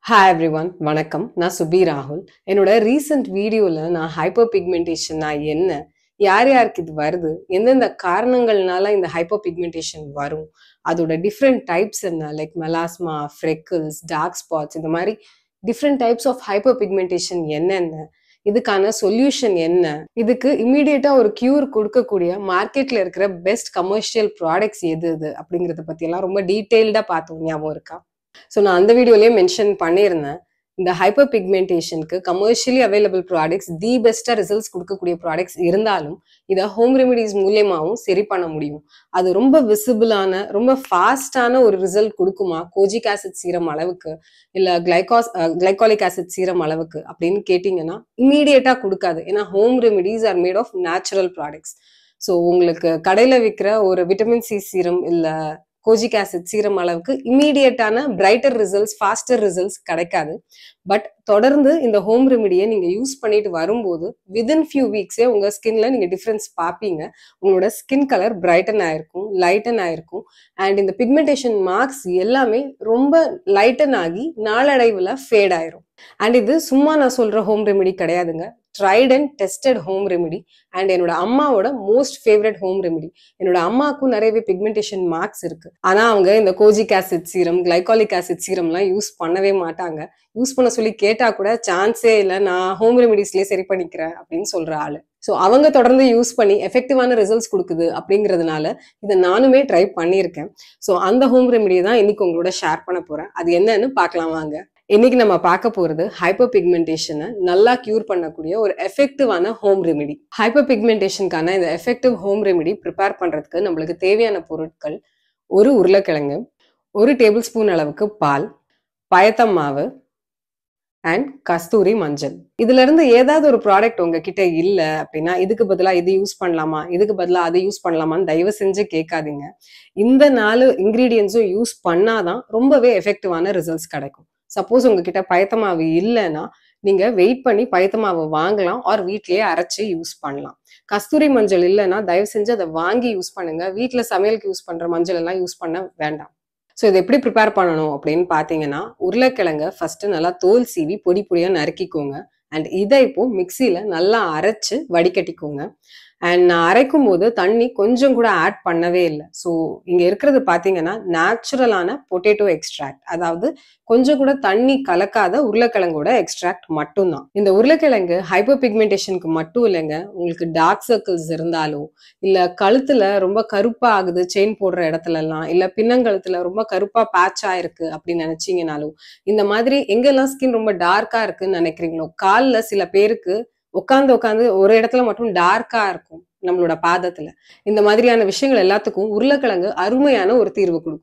Hi everyone, வணக்கம். நான் சுபி ராகுல். என்னோட ரீசன்ட் வீடியோல நான் ஹைப்பர் பிக்மெண்டேஷன் என்ன, யார் யாருக்கு இது வருது, எந்தெந்த காரணங்கள்னால இந்த ஹைப்பர் பிக்மெண்டேஷன் வரும், அதோட டிஃப்ரெண்ட் டைப்ஸ் என்ன, like melasma, freckles, dark spots, இந்த மாதிரி different types of hyperpigmentation என்னென்ன, இதுக்கான சொல்யூஷன் என்ன, இதுக்கு இம்மீடியட்டா ஒரு கியூர் கொடுக்கக்கூடிய மார்க்கெட்ல இருக்கிற பெஸ்ட் கமர்ஷியல் ப்ராடக்ட்ஸ் எது அப்படிங்கறத பத்தி எல்லாம் ரொம்ப டீடைல்டா பார்த்தோம், ஞாபகம் இருக்கா? ஸோ நான் அந்த வீடியோலயே மென்ஷன் பண்ணியிருந்தேன். இந்த ஹைப்பர் பிக்மெண்டேஷனுக்கு கமர்ஷியலி அவைலபிள் ப்ராடக்ட்ஸ் தி பெஸ்டா ரிசல்ட்ஸ் கொடுக்கக்கூடிய ப்ராடக்ட்ஸ் இருந்தாலும் இதை ஹோம் ரெமிடிஸ் மூலியமாவும் சரி பண்ண முடியும். அது ரொம்ப விசிபிளான, ரொம்ப ஃபாஸ்டான ஒரு ரிசல்ட் கொடுக்குமா கோஜிக் ஆசிட் சீரம் அளவுக்கு, இல்ல கிளைகாலிக் ஆசிட் சீரம் அளவுக்கு அப்படின்னு கேட்டீங்கன்னா இம்மீடியட்டா கொடுக்காது. ஏன்னா home remedies are made of natural products. So உங்களுக்கு கடையில விற்கிற ஒரு விட்டமின் சி சீரம் இல்ல கோஜிக் ஆசிட் சீரம் அளவுக்கு இம்மீடியட்டான பிரைட்டர் ரிசல்ட்ஸ், ஃபாஸ்டர் ரிசல்ட்ஸ் கிடைக்காது. பட் தொடர்ந்து இந்த ஹோம் ரெமிடியை நீங்க யூஸ் பண்ணிட்டு வரும்போது வித்தின் ஃபியூ வீக்ஸே உங்க ஸ்கின்ல நீங்க டிஃபரன்ஸ் பார்ப்பீங்க. உங்களோட ஸ்கின் கலர் பிரைட்டன் ஆயிருக்கும், லைட்டன் ஆயிருக்கும். அண்ட் இந்த பிக்மெண்டேஷன் மார்க்ஸ் எல்லாமே ரொம்ப லைட்டன் ஆகி நாளடைவுல ஃபேட் ஆயிரும். அண்ட் இது சும்மா நான் சொல்ற ஹோம் ரெமிடி கிடையாதுங்க. Tried and tested home remedy. And என்னோட அம்மாவோட மோஸ்ட் ஃபேவரட் ஹோம் ரெமிடி. என்னோட அம்மாவுக்கும் நிறையவே பிக்மெண்டேஷன் மார்க்ஸ் இருக்கு. ஆனா அவங்க இந்த kojic acid serum, glycolic acid சீரம்லாம் யூஸ் பண்ணவே மாட்டாங்க. யூஸ் பண்ண சொல்லி கேட்டா கூட சான்ஸே இல்லை, நான் ஹோம் ரெமிடிஸ்லயே சரி பண்ணிக்கிறேன் அப்படின்னு சொல்ற ஆளு. ஸோ அவங்க தொடர்ந்து யூஸ் பண்ணி எஃபெக்டிவான ரிசல்ட்ஸ் கொடுக்குது அப்படிங்கிறதுனால இதை நானுமே ட்ரை பண்ணியிருக்கேன். ஸோ அந்த ஹோம் ரெமிடியை தான் இன்னைக்கு உங்களோட ஷேர் பண்ண போறேன். அது என்னன்னு பார்க்கலாம் வாங்க. இன்னைக்கு நம்ம பார்க்க போறது ஹைப்பர் பிக்மெண்டேஷனை நல்லா கியூர் பண்ணக்கூடிய ஒரு எஃபெக்டிவான ஹோம் ரெமிடி. ஹைப்பர் பிக்மெண்டேஷனுக்கான இந்த எஃபெக்டிவ் ஹோம் ரெமிடி ப்ரிப்பேர் பண்றதுக்கு நம்மளுக்கு தேவையான பொருட்கள்: ஒரு உருளைக்கிழங்கு, 1 டேபிள் ஸ்பூன் அளவுக்கு பால், பயத்தம் மாவு அண்ட் கஸ்தூரி மஞ்சள். இதுல இருந்து ஏதாவது ஒரு ப்ராடக்ட் உங்ககிட்ட இல்ல அப்படின்னா இதுக்கு பதிலா இது யூஸ் பண்ணலாமா, இதுக்கு பதிலா அதை யூஸ் பண்ணலாமான்னு தயவு செஞ்சு கேட்காதீங்க. இந்த 4 இன்கிரீடியன்ஸும் யூஸ் பண்ணாதான் ரொம்பவே எஃபெக்டிவான ரிசல்ட்ஸ் கிடைக்கும். சப்போஸ் உங்ககிட்ட பயத்த மாவு இல்லைன்னா நீங்க வெயிட் பண்ணி பயத்த மாவு வாங்கலாம், ஆர் வீட்லயே அரைச்சு யூஸ் பண்ணலாம். கஸ்தூரி மஞ்சள் இல்லைன்னா தயவு செஞ்சு அதை வாங்கி யூஸ் பண்ணுங்க. வீட்டுல சமையலுக்கு யூஸ் பண்ற மஞ்சள் எல்லாம் யூஸ் பண்ண வேண்டாம். ஸோ இதை எப்படி ப்ரிப்பேர் பண்ணணும் அப்படின்னு பார்த்தீங்கன்னா, உருளைக்கிழங்க ஃபர்ஸ்ட் நல்லா தோல் சீவி பொடி பொடியா நறுக்கிக்கோங்க. அண்ட் இதை இப்போ மிக்சியில நல்லா அரைச்சு வடிகட்டிக்கோங்க. அண்ட் நான் அரைக்கும் போது தண்ணி கொஞ்சம் கூட ஆட் பண்ணவே இல்லை. ஸோ இங்க இருக்கிறது பார்த்தீங்கன்னா நேச்சுரலான பொட்டேட்டோ எக்ஸ்ட்ராக்ட், அதாவது கொஞ்சம் கூட தண்ணி கலக்காத உருளைக்கிழங்கோட எக்ஸ்ட்ராக்ட் மட்டும்தான். இந்த உருளைக்கிழங்கு ஹைப்பர் பிக்மெண்டேஷனுக்கு மட்டும் இல்லைங்க, உங்களுக்கு டார்க் சர்க்கிள்ஸ் இருந்தாலோ, இல்ல கழுத்துல ரொம்ப கருப்பா ஆகுது செயின் போடுற இடத்துல எல்லாம், இல்ல பின்னங்கழுத்துல ரொம்ப கருப்பா பேட்ச் ஆயிருக்கு அப்படின்னு நினைச்சீங்கனாலும், இந்த மாதிரி எங்கெல்லாம் ஸ்கின் ரொம்ப டார்க்கா இருக்குன்னு நினைக்கிறீங்களோ, கால்ல சில பேருக்கு உட்காந்து ஒரு இடத்துல மட்டும் டார்க்கா இருக்கும் நம்மளோட பாதத்துல, இந்த மாதிரியான விஷயங்கள் எல்லாத்துக்கும் உருளைக்கிழங்கு அருமையான ஒரு தீர்வு கொடுக்கும்.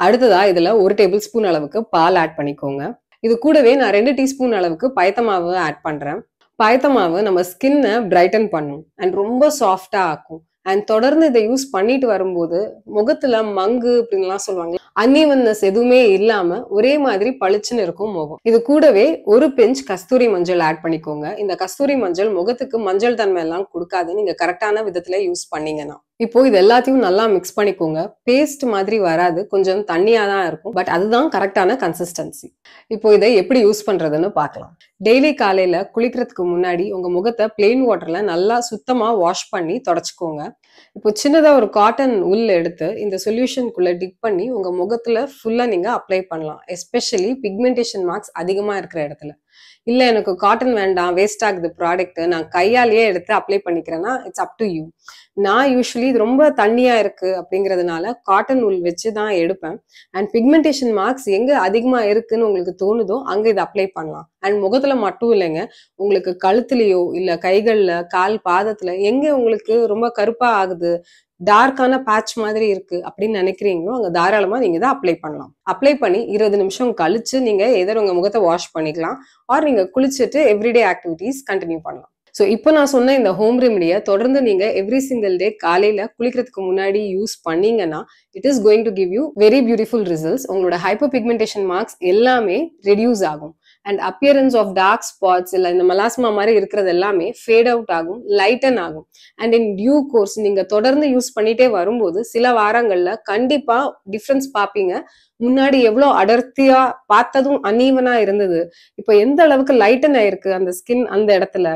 அடுத்ததா இதுல 1 டேபிள் ஸ்பூன் அளவுக்கு பால் ஆட் பண்ணிக்கோங்க. இது கூடவே நான் 2 டீஸ்பூன் அளவுக்கு பயத்த மாவு ஆட் பண்றேன். பயத்த மாவு நம்ம ஸ்கின்னை பிரைட்டன் பண்ணும் அண்ட் ரொம்ப சாஃப்டா ஆக்கும். அண்ட் தொடர்ந்து இதை யூஸ் பண்ணிட்டு வரும்போது முகத்துல மங்கு அப்படின்லாம் சொல்லுவாங்க, அன்இவன்னஸ் எதுவுமே இல்லாம ஒரே மாதிரி பளிச்சுன்னு இருக்கும் முகம். இது கூடவே ஒரு பிஞ்ச் கஸ்தூரி மஞ்சள் ஆட் பண்ணிக்கோங்க. இந்த கஸ்தூரி மஞ்சள் முகத்துக்கு மஞ்சள் தன்மை எல்லாம் கொடுக்காது, நீங்க கரெக்டான விதத்துல யூஸ் பண்ணீங்கன்னா. இப்போ இது எல்லாத்தையும் நல்லா மிக்ஸ் பண்ணிக்கோங்க. பேஸ்ட் மாதிரி வராது, கொஞ்சம் தண்ணியா தான் இருக்கும், பட் அதுதான் கரெக்டான கன்சிஸ்டன்சி. இப்போ இதை எப்படி யூஸ் பண்றதுன்னு பார்க்கலாம். டெய்லி காலையில குளிக்கிறதுக்கு முன்னாடி உங்க முகத்தை பிளெயின் வாட்டர்ல நல்லா சுத்தமா வாஷ் பண்ணி தொடச்சுக்கோங்க. இப்போ சின்னதா ஒரு காட்டன் உல் எடுத்து இந்த சொல்யூஷனுக்குள்ள டிப் பண்ணி உங்க முகத்துல ஃபுல்லா நீங்க அப்ளை பண்ணலாம். எஸ்பெஷலி பிக்மெண்டேஷன் மார்க்ஸ் அதிகமா இருக்கிற இடத்துல. இல்ல எனக்கு காட்டன் வேண்டாம், வேஸ்ட் ஆகுது ப்ராடக்ட், நான் கையாலேயே எடுத்து அப்ளை பண்ணிக்கிறேன்னா இட்ஸ் அப் டு யூ. நான் யூஸ்வலி இது ரொம்ப தண்ணியா இருக்கு அப்படிங்கிறதுனால காட்டன் உல் வச்சு தான் எடுப்பேன். அண்ட் பிக்மெண்டேஷன் மார்க்ஸ் எங்க அதிகமா இருக்குன்னு உங்களுக்கு தோணுதோ அங்க இதை அப்ளை பண்ணலாம். அண்ட் முகத்துல மட்டும் இல்லைங்க, உங்களுக்கு கழுத்துலயோ இல்ல கைகள்ல, கால் பாதத்துல எங்க உங்களுக்கு ரொம்ப கருப்பா ஆகுது, டார்க்கான பேட்ச் மாதிரி இருக்கு அப்படின்னு நினைக்கிறீங்களோ அங்க தாராளமா நீங்க இதை அப்ளை பண்ணலாம். அப்ளை பண்ணி 20 நிமிஷம் கழிச்சு நீங்க எதோ உங்க முகத்தை வாஷ் பண்ணிக்கலாம், ஆர் நீங்க குளிச்சுட்டு எவ்ரிடே ஆக்டிவிட்டிஸ் கண்டினியூ பண்ணலாம். ஸோ இப்போ நான் சொன்ன இந்த ஹோம் ரெமிடியை தொடர்ந்து நீங்க எவ்ரி சிங்கிள் டே காலையில குளிக்கிறதுக்கு முன்னாடி யூஸ் பண்ணீங்கன்னா it is going to give you very beautiful results. உங்களோட ஹைப்பர் பிக்மெண்டேஷன் மார்க்ஸ் எல்லாமே ரெடியூஸ் ஆகும். And appearance of dark spots இல்ல இந்த மெலாஸ்மா மாதிரி இருக்கிறது எல்லாமே ஃபேட் அவுட் ஆகும், லைட்டன் ஆகும். அண்ட் இன் டியூ கோர்ஸ் நீங்க தொடர்ந்து யூஸ் பண்ணிட்டே வரும்போது சில வாரங்கள்ல கண்டிப்பா டிஃபரன்ஸ் பார்ப்பீங்க. முன்னாடி எவ்வளவு அடர்த்தியா பார்த்ததும் அன்ஈவனா இருந்தது, இப்ப எந்த அளவுக்கு லைட்டன் ஆயிருக்கு அந்த ஸ்கின் அந்த இடத்துல,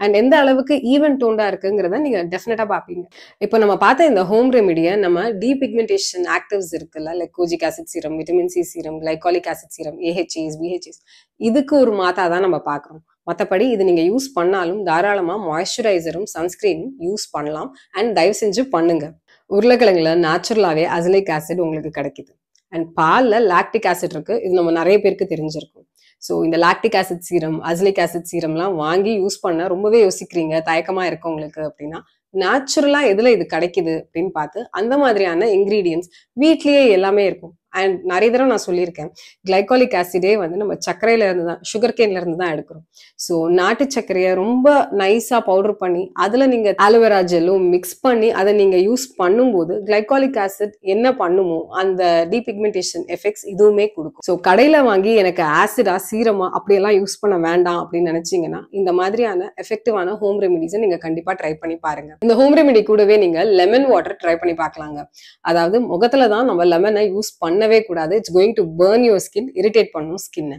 அண்ட் எந்த அளவுக்கு ஈவன் டோன்டா இருக்குங்கிறத நீங்க டெஃபினட்டா பாப்பீங்க. இப்ப நம்ம பார்த்த இந்த ஹோம் ரெமிடியை நம்ம டீபிக்மெண்டேஷன் ஆக்டிவ்ஸ் இருக்குல்ல, like kojic acid serum, vitamin C serum, glycolic acid serum, AHAs, BHAs, இதுக்கு ஒரு மாத்தா தான் நம்ம பாக்குறோம். மற்றபடி இது நீங்க யூஸ் பண்ணாலும் தாராளமா மாய்ஸ்சரைசரும் சன்ஸ்கிரீனும் யூஸ் பண்ணலாம். அண்ட் தயவு செஞ்சு பண்ணுங்க. உருளைக்கிழங்குல நேச்சுரலாவே அசிலிக் ஆசிட் உங்களுக்கு கிடைக்குது. அண்ட் பால்ல லாக்டிக் ஆசிட் இருக்கு. இது நம்ம நிறைய பேருக்கு தெரிஞ்சிருக்கும். ஸோ இந்த lactic acid serum, azelaic acid சீரம்லாம் வாங்கி யூஸ் பண்ண ரொம்பவே யோசிக்கிறீங்க, தயக்கமா இருக்கு உங்களுக்கு அப்படின்னா, நேச்சுரலா எதுல இது கிடைக்குது அப்படின்னு பார்த்து அந்த மாதிரியான இன்கிரீடியன்ஸ் வீட்லயே எல்லாமே இருக்கும். அண்ட் நிறைய தடவை நான் சொல்லியிருக்கேன், கிளைகாலிக் ஆசிடே வந்து நம்ம சர்க்கரையில இருந்து தான், சுகர் கேன்ல இருந்து தான் எடுக்கிறோம். ஸோ நாட்டு சர்க்கரையை ரொம்ப நைஸா பவுடர் பண்ணி அதுல நீங்க ஆலோவேரா ஜெல்லும் மிக்ஸ் பண்ணி அதை நீங்க யூஸ் பண்ணும்போது கிளைகாலிக் ஆசிட் என்ன பண்ணுமோ அந்த டீபிக்மெண்டேஷன் எஃபெக்ட்ஸ் இதுவுமே கொடுக்கும். ஸோ கடையில வாங்கி எனக்கு ஆசிடா சீரமா அப்படியெல்லாம் யூஸ் பண்ண வேண்டாம் அப்படின்னு நினைச்சீங்கன்னா இந்த மாதிரியான எஃபெக்டிவான ஹோம் ரெமிடிஸை நீங்க கண்டிப்பா ட்ரை பண்ணி பாருங்க. இந்த ஹோம் ரெமிடி கூடவே நீங்க லெமன் வாட்டர் ட்ரை பண்ணி பார்க்கலாங்க. அதாவது முகத்துல தான் நம்ம லெமனை யூஸ் பண்ணவே கூடாது. It's going to burn your skin, irritate பண்ணும் ஸ்கின்.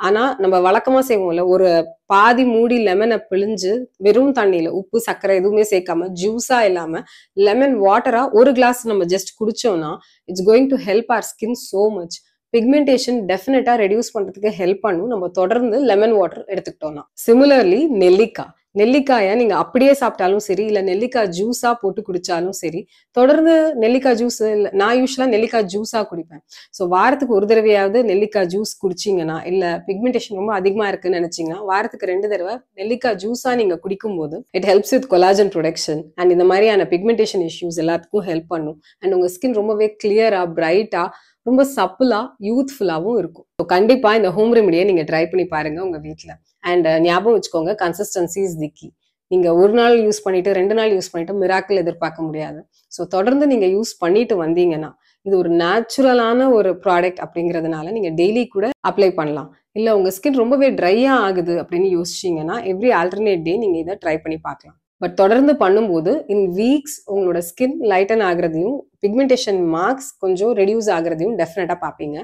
ஆனா நம்ம வழக்கமா செய்வோம்ல, ஒரு பாதி மூடி லெமனை பிழிஞ்சு வெறும் தண்ணியில உப்பு சர்க்கரை எதுவுமே சேர்க்காம ஜூஸா இல்லாம லெமன் வாட்டரா ஒரு கிளாஸ் நம்ம ஜஸ்ட் குடிச்சோம்னா it's going to help our skin so much. Pigmentation definitely reduce பண்றதுக்கு ஹெல்ப் பண்ணும் நம்ம தொடர்ந்து லெமன் வாட்டர் எடுத்துக்கிட்டோம்னா. சிமிலர்லி நெல்லிக்காயை நீங்க அப்படியே சாப்பிட்டாலும் சரி, இல்ல நெல்லிக்காய் ஜூஸா போட்டு குடிச்சாலும் சரி, தொடர்ந்து நெல்லிக்காய் ஜூஸ், நான் யூஸ்வலா நெல்லிக்காய் ஜூஸா குடிப்பேன். ஸோ வாரத்துக்கு ஒரு தடவையாவது நெல்லிக்காய் ஜூஸ் குடிச்சிங்கன்னா, இல்ல பிக்மெண்டேஷன் ரொம்ப அதிகமா இருக்குன்னு நினைச்சீங்கன்னா வாரத்துக்கு 2 தடவை நெல்லிக்காய் ஜூஸா நீங்க குடிக்கும் போது it helps with collagen production and இந்த மாதிரியான பிக்மெண்டேஷன் இஷ்யூஸ் எல்லாத்துக்கும் ஹெல்ப் பண்ணும். அண்ட் உங்க ஸ்கின் ரொம்பவே கிளியரா, பிரைட்டா, ரொம்ப சப்புலா, யூத்ஃபுல்லாவும் இருக்கும். கண்டிப்பா இந்த ஹோம் ரெமிடியை நீங்க ட்ரை பண்ணி பாருங்க உங்க வீட்டுல. அண்ட் ஞாபகம் வச்சுக்கோங்க, கன்சிஸ்டன்சி இஸ் தி கீ. நீங்க ஒரு நாள் யூஸ் பண்ணிட்டு 2 நாள் யூஸ் பண்ணிட்டு மிராக்கிள் எதிர்பார்க்க முடியாது. ஸோ தொடர்ந்து நீங்க யூஸ் பண்ணிட்டு வந்தீங்கன்னா இது ஒரு நேச்சுரலான ஒரு ப்ராடக்ட் அப்படிங்கிறதுனால நீங்க டெய்லி கூட அப்ளை பண்ணலாம். இல்ல உங்க ஸ்கின் ரொம்பவே ட்ரையா ஆகுது அப்படின்னு யோசிச்சீங்கன்னா எவ்ரி ஆல்டர்னேட் டே நீங்க இதை ட்ரை பண்ணி பார்க்கலாம். பட் தொடர்ந்து பண்ணும்போது இன் வீக்ஸ் உங்களோட ஸ்கின் லைட்டன் ஆகுறதையும் பிக்மெண்டேஷன் மார்க்ஸ் கொஞ்சம் ரெடியூஸ் ஆகுறதையும் டெஃபினட்டா பார்ப்பீங்க.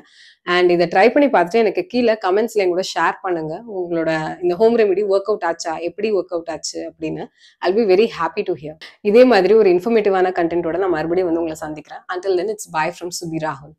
அண்ட் இதை ட்ரை பண்ணி பார்த்துட்டு எனக்கு கீழே கமெண்ட்ஸ்ல என் கூட ஷேர் பண்ணுங்க. உங்களோட இந்த ஹோம் ரெமிடி ஒர்க் அவுட் ஆச்சா, எப்படி ஒர்க் அவுட் ஆச்சு அப்படின்னு. I'll be very happy to hear. இதே மாதிரி ஒரு இன்ஃபர்மேட்டிவான கண்டென்ட்டோட நான் மறுபடியும் வந்து உங்களை சந்திக்கிறேன். Until then, it's bye from Subi Rahul.